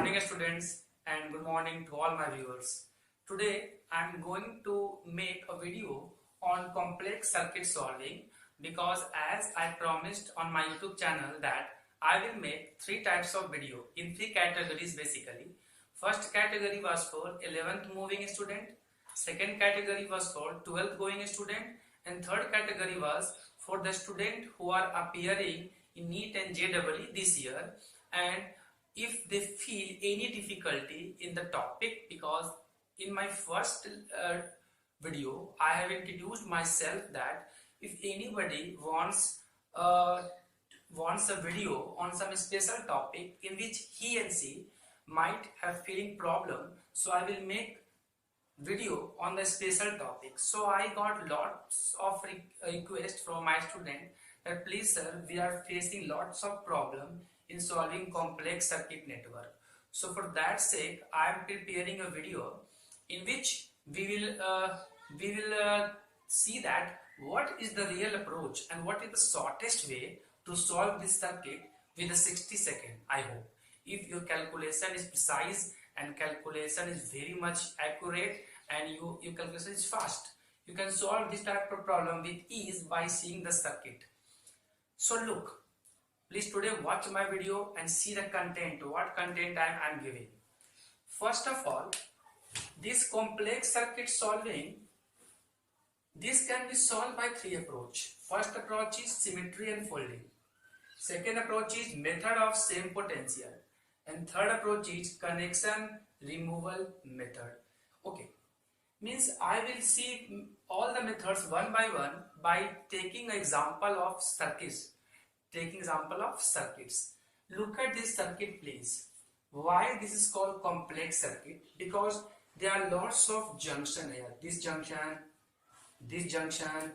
morning students and good morning to all my viewers. Today I am going to make a video on complex circuit solving because as I promised on my YouTube channel that I will make three types of video in three categories basically. First category was for 11th moving student, second category was for 12th going student, and third category was for the student who are appearing in NEET and JEE this year, and if they feel any difficulty in the topic, because in my first video I have introduced myself that if anybody wants a video on some special topic in which he and she might have feeling problem, so I will make video on the special topic. So I got lots of requests from my student that please sir, we are facing lots of problem in solving complex circuit network. So for that sake I am preparing a video in which we will see that what is the real approach and what is the shortest way to solve this circuit with a 60 second. I hope if your calculation is precise and calculation is very much accurate and your calculation is fast, you can solve this type of problem with ease by seeing the circuit. So look, please today watch my video and see the content, what content I am giving. First of all, this complex circuit solving, this can be solved by three approaches. First approach is symmetry and folding. Second approach is method of same potential. And third approach is connection removal method. Okay, means I will see all the methods one by taking example of circuits. Look at this circuit please. Why this is called complex circuit? Because there are lots of junction here. This junction, this junction,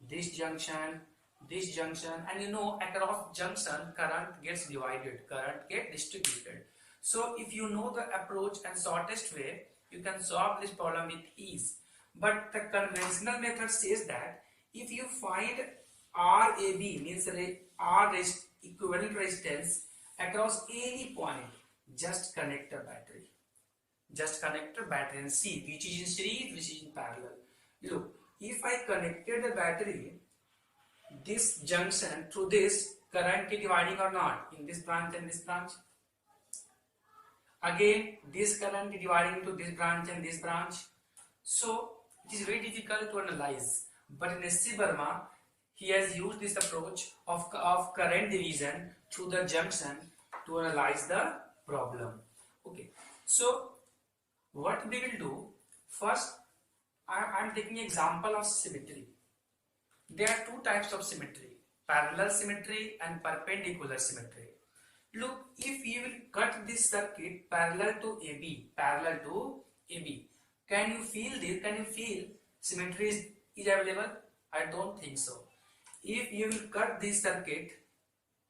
this junction, this junction, and you know across junction current gets divided, current gets distributed. So if you know the approach and shortest way, you can solve this problem with ease. But the conventional method says that if you find RAB, means R equivalent resistance across any point, just connect a battery. Just connect a battery and see which is in series, which is in parallel. Look, if I connected the battery, this junction through this current is dividing or not in this branch and this branch. Again, this current is dividing to this branch and this branch. So it is very difficult to analyze. But in S.C. Burma, he has used this approach of current division through the junction to analyze the problem. Okay, so what we will do first, I am taking example of symmetry. There are two types of symmetry, parallel symmetry and perpendicular symmetry. Look, if you will cut this circuit parallel to AB, can you feel this? Can you feel symmetry is available? I don't think so. If you will cut this circuit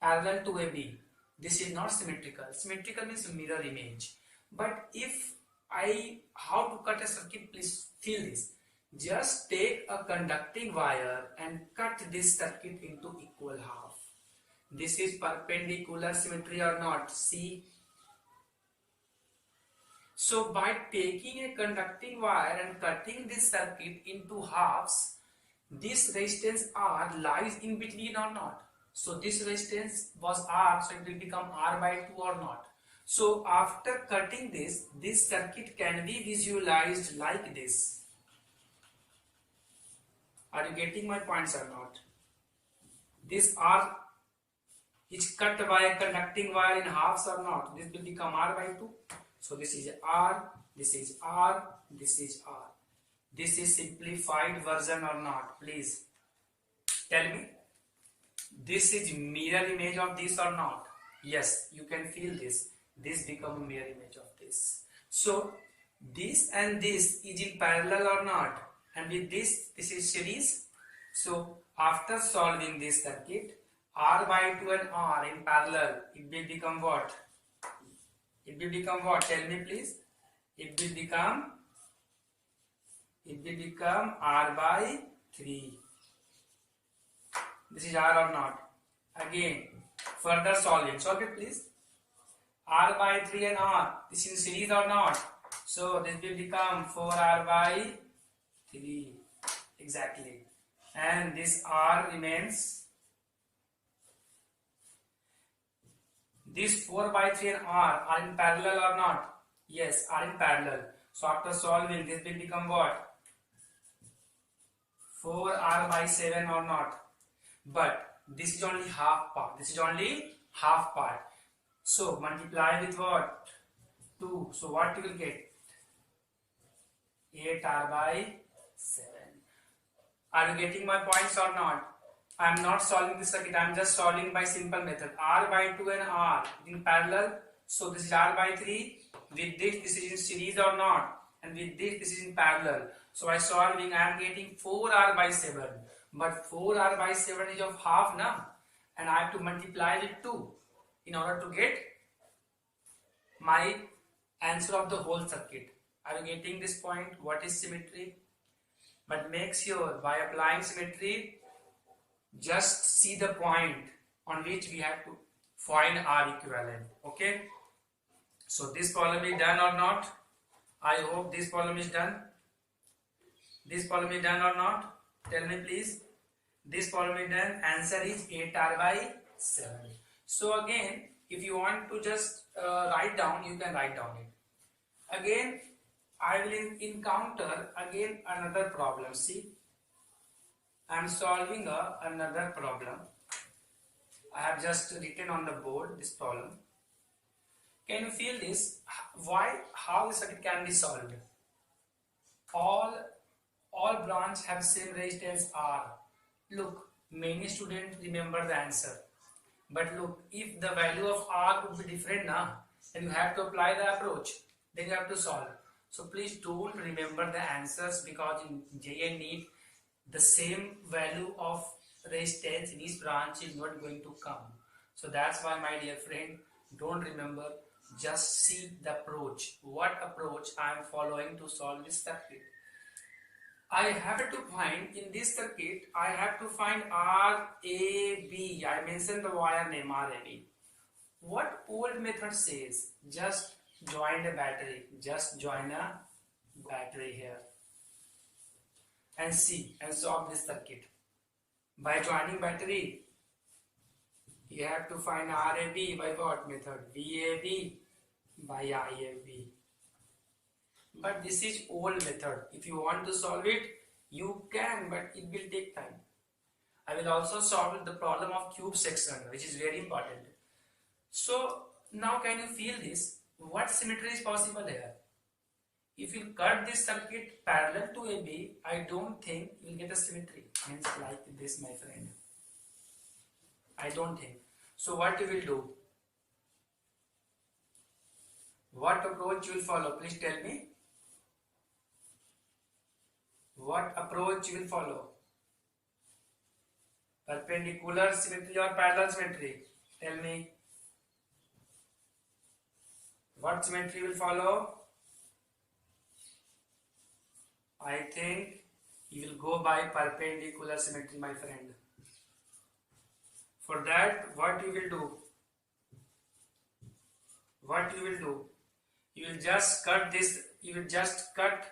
parallel to AB, this is not symmetrical. Symmetrical means mirror image. But if how to cut a circuit, please feel this. Just take a conducting wire and cut this circuit into equal half. This is perpendicular symmetry or not? See. So by taking a conducting wire and cutting this circuit into halves, this resistance R lies in between or not? So this resistance was R, so it will become R by 2 or not? So after cutting this circuit can be visualized like this. Are you getting my points or not? This R is cut by a conducting wire in halves or not? This will become R by 2. So this is R, this is R, this is R. This is simplified version or not? Please tell me. This is mirror image of this or not? Yes, you can feel this. This become a mirror image of this. So this and this is in parallel or not? And with this is series. So after solving this circuit, R by 2 and R in parallel, it will become what? It will become what? Tell me please. It will become R by 3. This is R or not? Again, further solve it. Solve it please. R by 3 and R, this is series or not? So this will become 4R by 3, exactly, and this R remains. These 4 by 3 and R are in parallel or not? Yes, are in parallel. So after solving, this will become what? 4R by 7 or not? But this is only half part. This is only half part. So multiply with what? 2. So what you will get? 8R by 7. Are you getting my points or not? I am not solving this circuit. I am just solving by simple method. R by 2 and R in parallel. So this is R by 3. With this is in series or not? And with this is in parallel. So by solving, I am getting 4R by 7. But 4R by 7 is of half now. And I have to multiply with 2 in order to get my answer of the whole circuit. Are you getting this point? What is symmetry? But make sure by applying symmetry, just see the point on which we have to find R equivalent. Okay. So this problem is done or not? I hope this problem is done. This problem is done or not? Tell me please. This problem is done. Answer is 8R by 7. So again, if you want to just write down, you can write down it. Again, I will encounter again another problem. See, I am solving another problem. I have just written on the board this problem. Can you feel this? How the circuit can be solved? All branch have same resistance R. Look, many students remember the answer. But look, if the value of R would be different now, then you have to apply the approach. Then you have to solve. So please don't remember the answers, because in JN NEET, the same value of resistance in each branch is not going to come. So that's why, my dear friend, don't remember, just see the approach. What approach I am following to solve this circuit? I have to find, in this circuit, I have to find RAB. I mentioned the wire name RAB. What old method says? Just join a battery. Just join a battery here. And see and solve this circuit. By joining battery, you have to find RAB by what method? VAB by IAB. But this is old method. If you want to solve it, you can, but it will take time. I will also solve the problem of cube section, which is very important. So now can you feel this? What symmetry is possible here? If you cut this circuit parallel to AB, I don't think you will get a symmetry. Means like this, my friend. I don't think. So what you will do? What approach you will follow? Please tell me. What approach you will follow? Perpendicular symmetry or parallel symmetry? Tell me. What symmetry will follow? I think you will go by perpendicular symmetry, my friend. For that, what you will do? What you will do? You will just cut this. You will just cut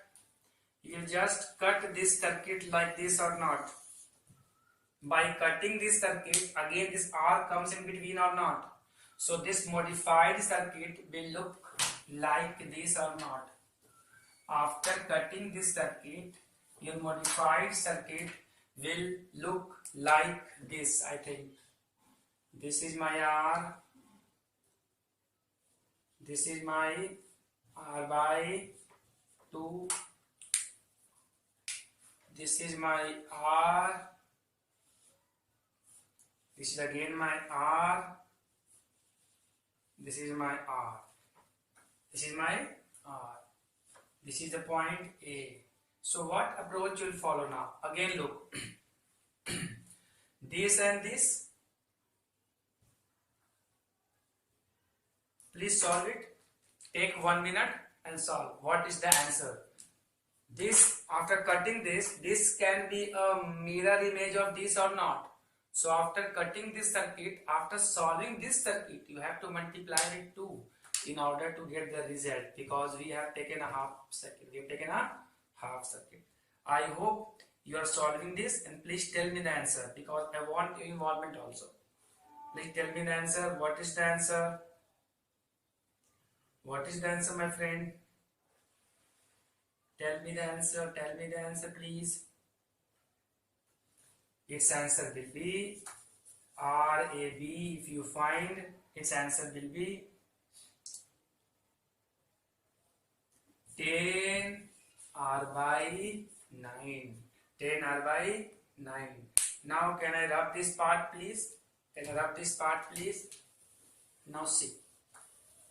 this circuit like this or not? By cutting this circuit, again this R comes in between or not? So this modified circuit will look like this or not? After cutting this circuit, your modified circuit will look like this, I think. This is my R. This is my R by 2. This is my R. This is again my R. This is my R. This is my R. This is the point A. So what approach you will follow now? Again look. This and this. Please solve it. Take 1 minute and solve. What is the answer? This, after cutting this can be a mirror image of this or not? So after cutting this circuit, after solving this circuit, you have to multiply with 2. in order to get the result, because we have taken a half circuit. We have taken a half circuit. I hope you are solving this, and please tell me the answer, because I want your involvement also. Please tell me the answer. What is the answer? What is the answer, my friend? Tell me the answer. Tell me the answer, please. Its answer will be RAB. If you find, its answer will be 10R by 9. 10R by 9. Now can I rub this part, please? Can I rub this part, please? Now see,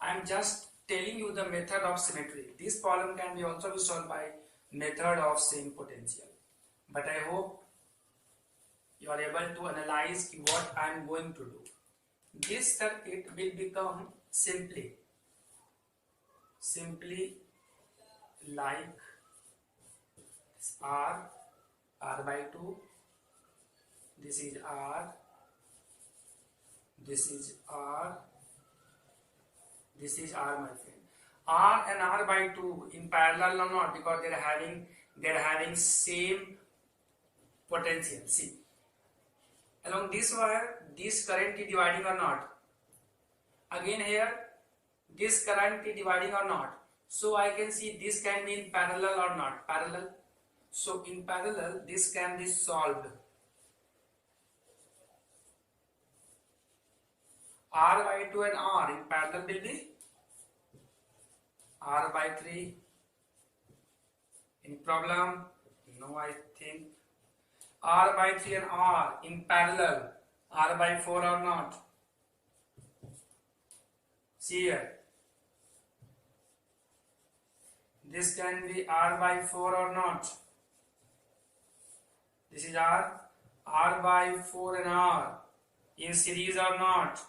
I am just telling you the method of symmetry. This problem can be also be solved by method of same potential. But I hope you are able to analyze what I am going to do. This circuit will become simply like R by 2, this is R, this is R, this is R, my friend. R and R by 2 in parallel or not, because they are having same potential. See, along this wire, this current is dividing or not. Again here, this current is dividing or not. So I can see this can be in parallel or not. Parallel. So in parallel, this can be solved. R by 2 and R in parallel will be R by 3. Any problem? No, I think. R by 3 and R in parallel, R by 4 or not? See here. This can be R by 4 or not? This is R. R by 4 and R in series or not?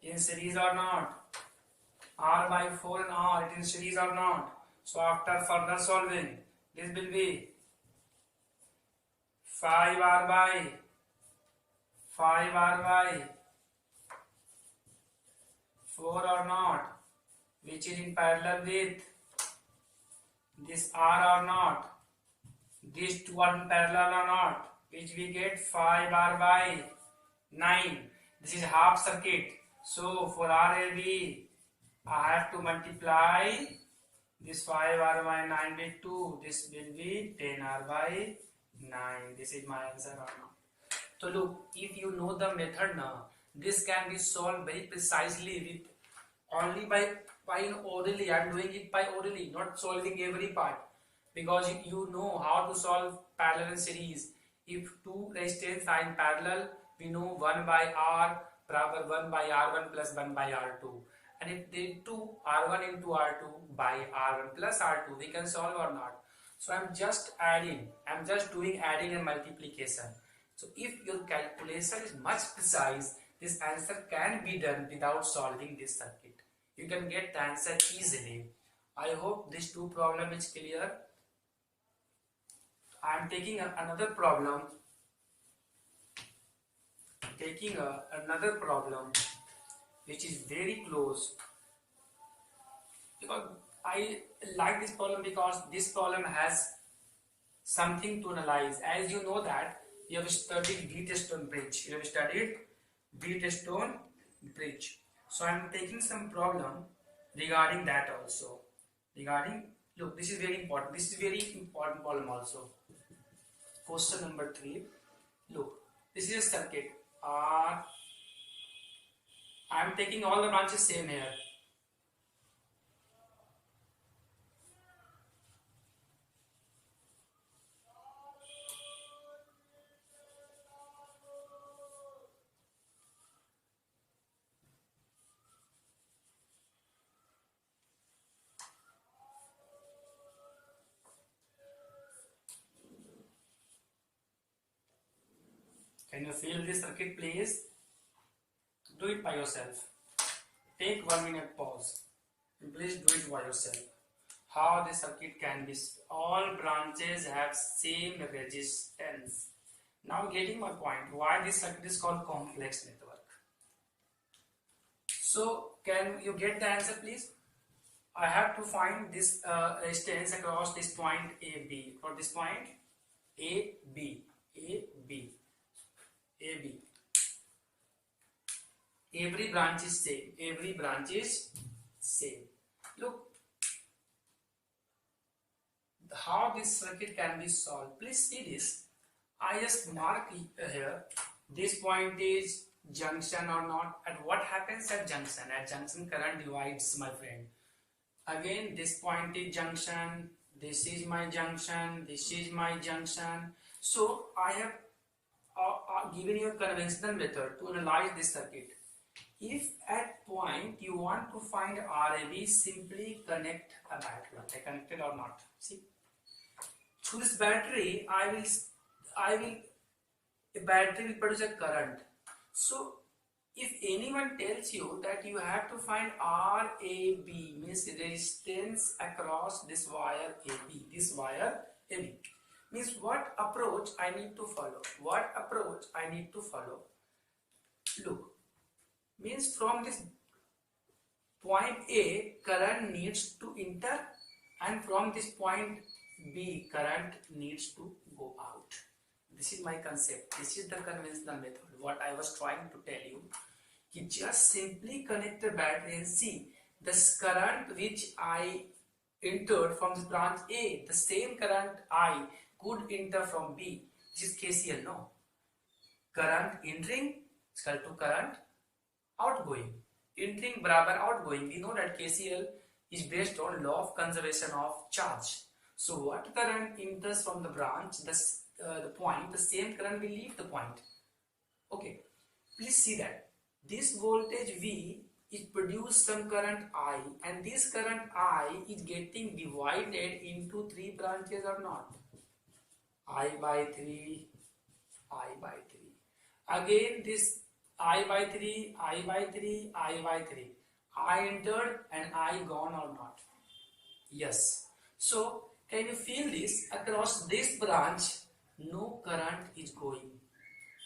In series or not? R by 4 and R in series or not? So after further solving, this will be 5R by 4 or not, which is in parallel with this R or not. These two are in parallel or not, which we get 5R by 9. This is half circuit. So for RAB, I have to multiply this 5R by 9 with 2. This will be 10R by 9. This is my answer or not. So look, if you know the method now, this can be solved very precisely with only by orally. I am doing it by orally, not solving every part, because you know how to solve parallel and series. If two resistance are in parallel, we know 1 by R barabar 1 by R1 plus 1 by R2. And if they do R1 into R2 by R1 plus R2, we can solve or not. So I am just adding, I am just doing adding and multiplication. So if your calculation is much precise, this answer can be done without solving this circuit. You can get the answer easily. I hope this two problem is clear. I am taking another problem. Another problem which is very close, because I like this problem because this problem has something to analyze. As you know that you have studied Wheatstone bridge. You have studied Wheatstone bridge. So I am taking some problem regarding that also. Look, this is very important. This is very important problem also. Question number 3. Look, this is a circuit. I am taking all the branches same here. Can you feel this circuit, please? Do it by yourself. Take 1 minute pause and please do it by yourself. How the circuit can be, all branches have same resistance. Now getting my point, why this circuit is called complex network. So can you get the answer, please? I have to find this resistance across this point AB. For this point AB, AB, AB. Every branch is same. Every branch is same. Look how this circuit can be solved. Please see this. I just mark here. This point is junction or not. And what happens at junction? At junction, current divides, my friend. Again, this point is junction. This is my junction. This is my junction. So I have given you a conventional method to analyze this circuit. If at point you want to find RAB, simply connect a battery. I connected or not? See, through this battery, a battery will produce a current. So if anyone tells you that you have to find RAB, means resistance across this wire AB, means what approach I need to follow? What approach I need to follow? Look, means from this point A, current needs to enter, and from this point B, current needs to go out. This is my concept. This is the conventional method. What I was trying to tell you, you just simply connect the battery and see this current which I entered from this branch A, the same current I could enter from B. This is KCL, no? Current entering is equal to current outgoing. Entering barabar outgoing. We know that KCL is based on law of conservation of charge. So what current enters from the branch, the point, the same current will leave the point. Okay, please see that this voltage V is produce some current I, and this current I is getting divided into three branches or not? I by 3, I by 3. Again this I by 3, I by 3, I by 3. I entered and I gone or not? Yes. So can you feel this? Across this branch, no current is going.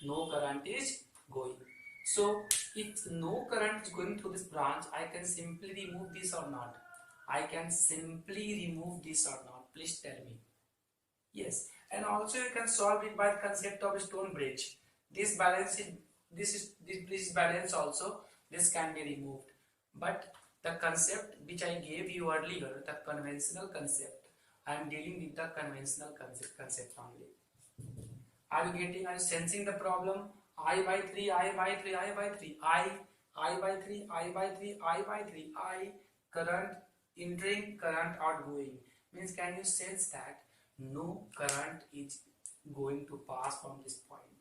No current is going. So if no current is going through this branch, I can simply remove this or not? I can simply remove this or not? Please tell me. Yes. And also you can solve it by the concept of stone bridge. This balance is this balance also, this can be removed. But the concept which I gave you earlier, the conventional concept, I am dealing with the conventional concept only. Are you getting? Are you sensing the problem? I by 3, I by 3, I by 3, I by 3, I by 3, I by 3, I, current entering, current outgoing. Means can you sense that no current is going to pass from this point?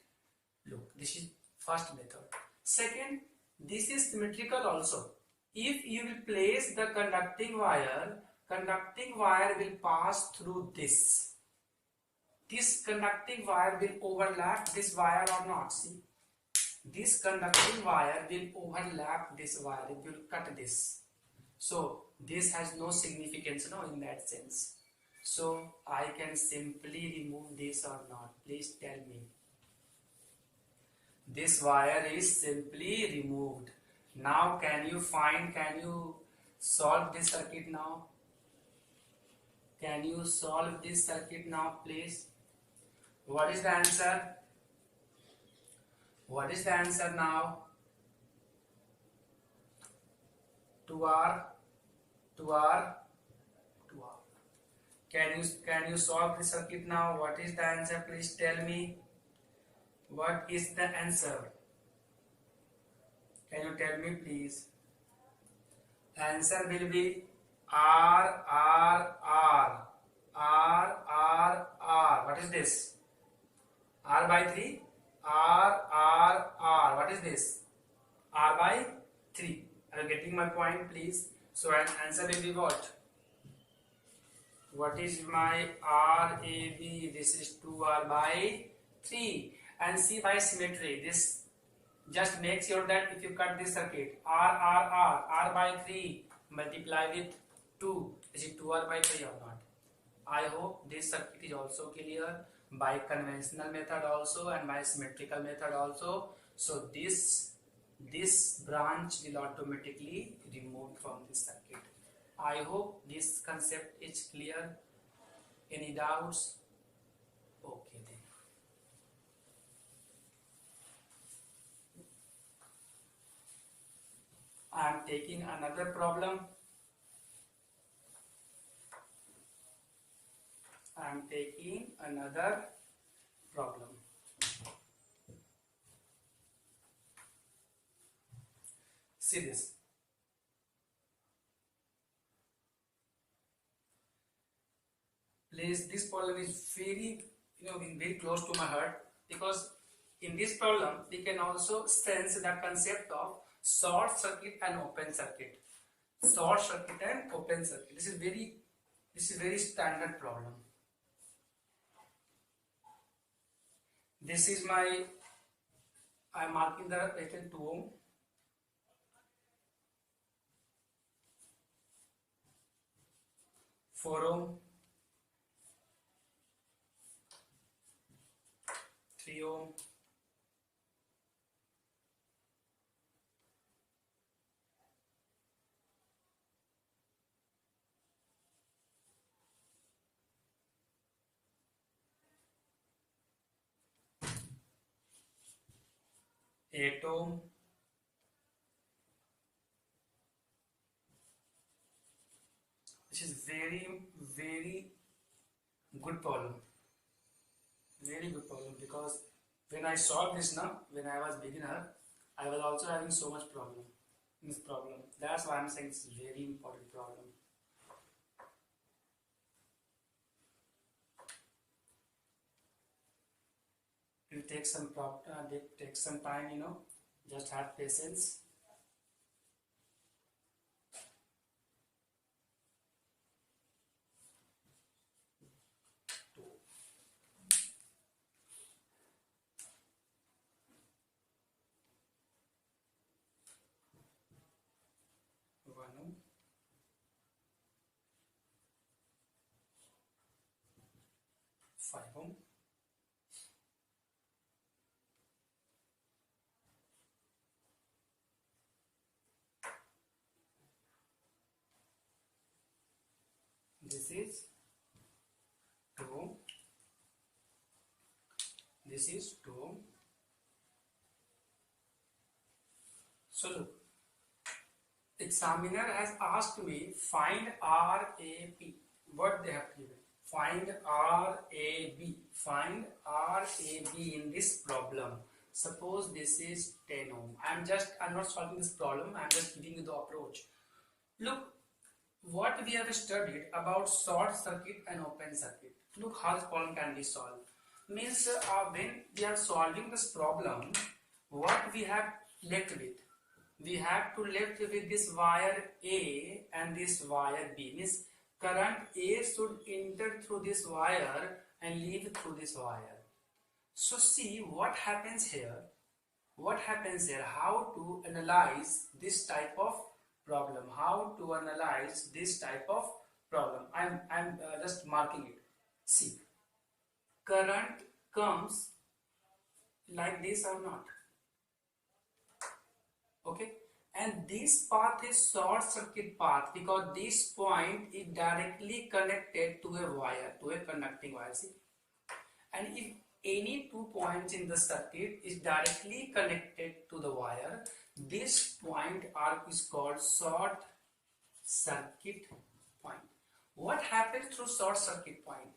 Look, this is first method. Second, this is symmetrical also. If you will place the conducting wire will pass through this. This conducting wire will overlap this wire or not? See, this conducting wire will overlap this wire, it will cut this. So this has no significance, no, in that sense. So I can simply remove this or not? Please tell me. This wire is simply removed. Now can you solve this circuit now? Can you solve this circuit now, please? What is the answer? What is the answer now? 2R, 2R, 2R. Can you solve the circuit now? What is the answer? Please tell me. What is the answer? Can you tell me, please? Answer will be R, R, R, R, R, R. What is this? R by 3, R, R, R. What is this? R by 3. Are you getting my point, please? So an answer will be what? What is my RAB? This is 2R by 3. And see by symmetry, this just make sure that if you cut this circuit, R by 3 multiply with 2, is it 2R by 3 or not? I hope this circuit is also clear by conventional method also and by symmetrical method also. So this this branch will automatically remove from the circuit. I hope this concept is clear. Any doubts? Okay then. I am taking another problem. I am taking another problem. See this. Please, this problem is very, very close to my heart, because in this problem we can also sense the concept of short circuit and open circuit. Short circuit and open circuit. This is very standard problem. This is my, I am marking the resistance 2 ohm. Four ohm, 3 ohm, 8 ohm, which is very good problem. Very good problem, because when I solved this now, when I was beginner, I was also having so much problem in this problem. That's why I'm saying it's very important problem. It will take some time, just have patience. One, 5 ohm, this is 2 ohm, this is 2 ohm. So look, examiner has asked me find RAB. What they have given? Find RAB. Find RAB in this problem. Suppose this is 10 ohm. I'm not solving this problem. I'm just giving you the approach. Look, what we have studied about short circuit and open circuit. Look how this problem can be solved. Means when we are solving this problem, what we have left with? We have to left with this wire A and this wire B. Means current A should enter through this wire and leave through this wire. So see what happens here. What happens here? How to analyze this type of problem? How to analyze this type of problem? I'm just marking it. See, current comes like this or not? Okay, and this path is short circuit path because this point is directly connected to a wire, to a conducting wire. See, and if any 2 points in the circuit is directly connected to the wire, this point arc is called short circuit point. What happens through short circuit point?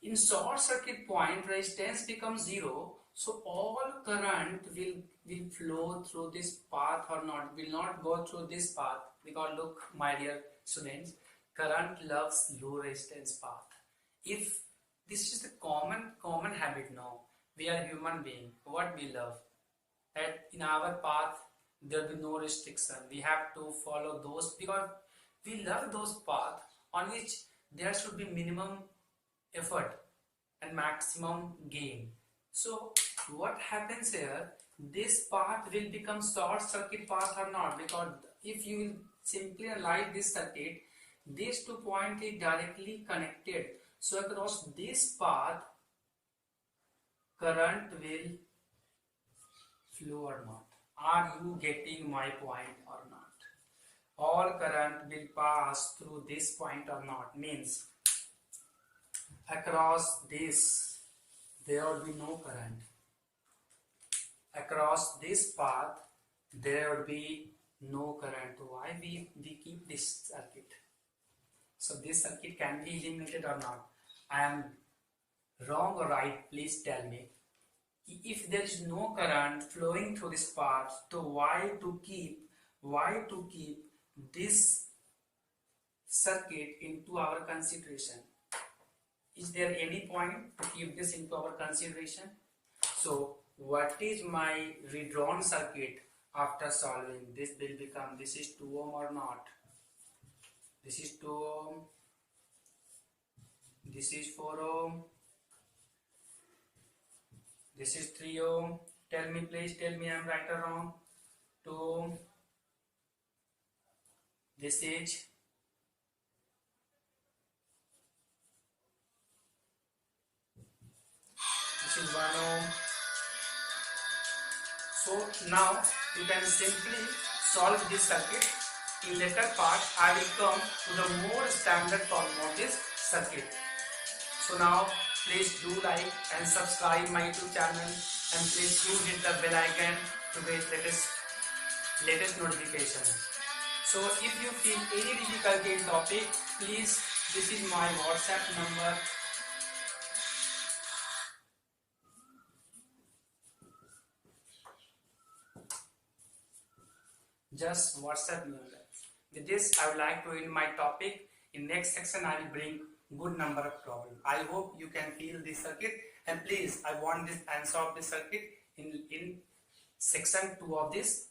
In short circuit point, resistance becomes 0, so all current will flow through this path or not, will not go through this path, because look, my dear students, current loves low resistance path. If this is the common habit now, we are human being, what we love, that in our path there will be no restriction, we have to follow those, because we love those paths on which there should be minimum effort and maximum gain. So what happens here, this path will become short circuit path or not, because if you will simply analyze this circuit, these 2 points is directly connected, so across this path current will flow or not. Are you getting my point or not? All current will pass through this point or not, means across this there will be no current. Across this path there will be no current. Why we keep this circuit? So this circuit can be eliminated or not? I am wrong or right? Please tell me. If there is no current flowing through this path, so why to keep this circuit into our consideration? Is there any point to keep this into our consideration? So what is my redrawn circuit after solving? This will become, this is 2 ohm or not? This is 2 ohm, this is 4 ohm, this is 3 ohm. Tell me, please tell me I am right or wrong. 2 ohm, this is 1 ohm. So now you can simply solve this circuit. In later part I will come to the more standard form of this circuit. So now please do like and subscribe my YouTube channel, and please do hit the bell icon to get latest notification. So if you feel any difficulty in topic, please, this is my WhatsApp number. Just WhatsApp me. With this, I would like to end my topic. In next section, I will bring good number of problems. I hope you can feel this circuit, and please, I want this answer of this circuit in section 2 of this